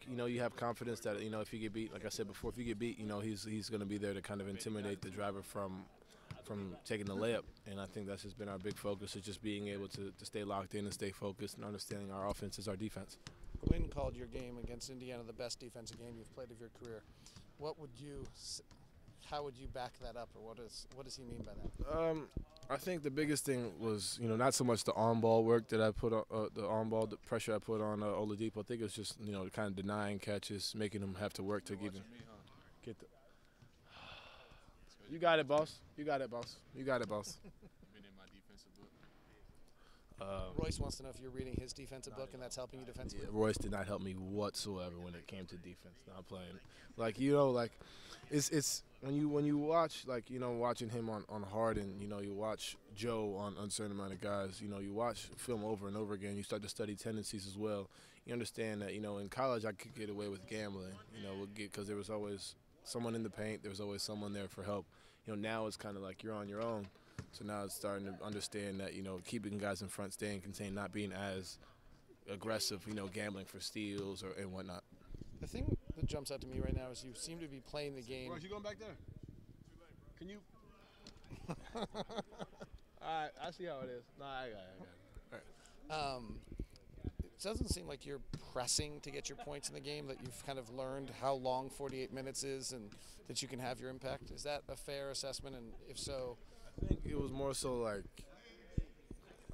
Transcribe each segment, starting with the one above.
you have confidence that if you get beat, like I said before, if you get beat, he's going to be there to kind of intimidate the driver from taking the layup. And I think that's just been our big focus, is just being able to stay locked in and stay focused and understanding our offense is our defense. Quinn called your game against Indiana the best defensive game you've played of your career. How would you back that up, or what does he mean by that? I think the biggest thing was, not so much the on-ball work that I put on, the pressure I put on Oladipo. I think it was just, kind of denying catches, making him have to work to even get the. You got it, boss. You got it, boss. You got it, boss. Been in my defensive book. Royce wants to know if you're reading his defensive book and that's helping you defensively. Yeah, Royce did not help me whatsoever when it came to defense. Not playing, it's when you watch, watching him on Harden, you watch Joe on uncertain amount of guys, you watch film over and over again. You start to study tendencies as well. You understand that, in college I could get away with gambling, because there was always someone in the paint. There was always someone there for help. Now it's kind of like you're on your own. So now it's starting to understand that, keeping guys in front, staying contained, not being as aggressive, gambling for steals and whatnot. The thing that jumps out to me right now is you seem to be playing the game. Royce, you going back there? Can you? All right, I see how it is. No, I got it. All right. It doesn't seem like you're pressing to get your points in the game, that you've kind of learned how long 48 minutes is and that you can have your impact. Is that a fair assessment? And if so, I think it was more so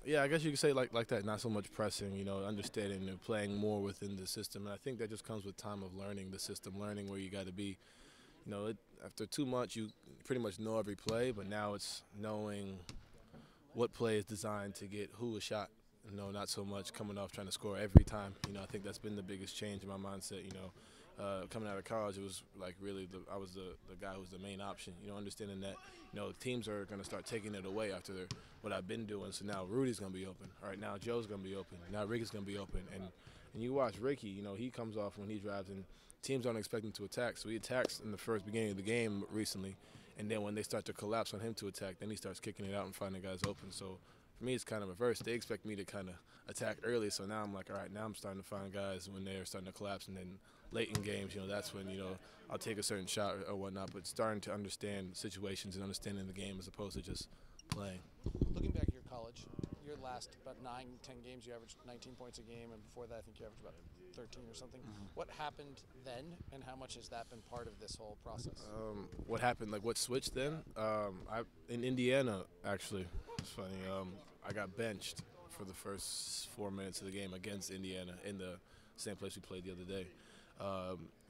yeah, I guess you could say like that, not so much pressing, understanding and playing more within the system. And I think that just comes with time of learning the system, learning where you got to be. After 2 months, you pretty much know every play, but now it's knowing what play is designed to get who a shot. Not so much coming off trying to score every time. I think that's been the biggest change in my mindset. Coming out of college, it was like really I was the guy who was the main option. Understanding that teams are going to start taking it away after what I've been doing. So now Rudy's going to be open. All right, now Joe's going to be open. Now Ricky's going to be open. And you watch Ricky. He comes off when he drives, and teams aren't expecting to attack. So he attacks in the beginning of the game recently, and then when they start to collapse on him to attack, then he starts kicking it out and finding guys open. So for me, it's kind of reverse. They expect me to kind of attack early, so now I'm like, all right, now I'm starting to find guys when they're starting to collapse, and then late in games, that's when, I'll take a certain shot or whatnot, but starting to understand situations and understanding the game as opposed to just playing. Looking back at your college, your last about 9-10 games, you averaged 19 points a game, and before that I think you averaged about 13 or something. Mm-hmm. What happened then, and how much has that been part of this whole process? What happened, what switched then? In Indiana, actually, it's funny, I got benched for the first 4 minutes of the game against Indiana in the same place we played the other day.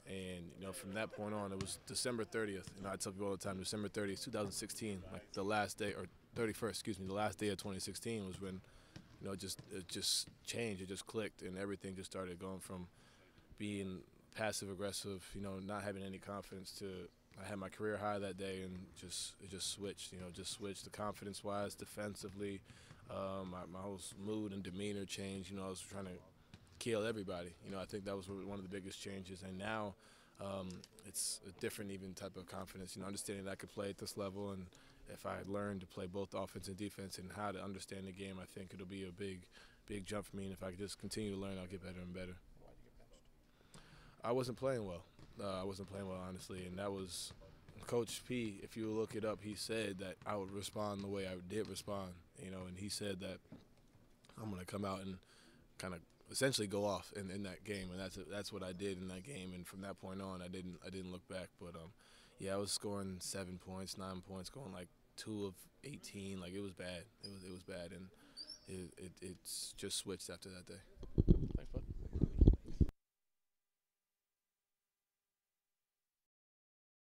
And from that point on, it was December 30th. I tell people all the time, December 30th, 2016, like the last day, or 31st, excuse me, the last day of 2016 was when, it just changed. It just clicked, and everything just started going from being passive aggressive, not having any confidence, to I had my career high that day, and it just switched. Just switched the confidence-wise, defensively. My whole mood and demeanor changed. I was trying to kill everybody. I think that was one of the biggest changes. And now it's a different even type of confidence. Understanding that I could play at this level, and if I learned to play both offense and defense and how to understand the game, I think it'll be a big jump for me. And if I could just continue to learn, I'll get better and better. Why did you get benched? I wasn't playing well. I wasn't playing well, honestly, and that was Coach P. If you look it up, he said that I would respond the way I did respond. And he said that I'm going to come out and kind of essentially go off in that game, and that's what I did in that game. And from that point on, I didn't look back. But yeah, I was scoring 7 points, 9 points, going like 2 of 18. Like it was bad. It was bad, and it's just switched after that day.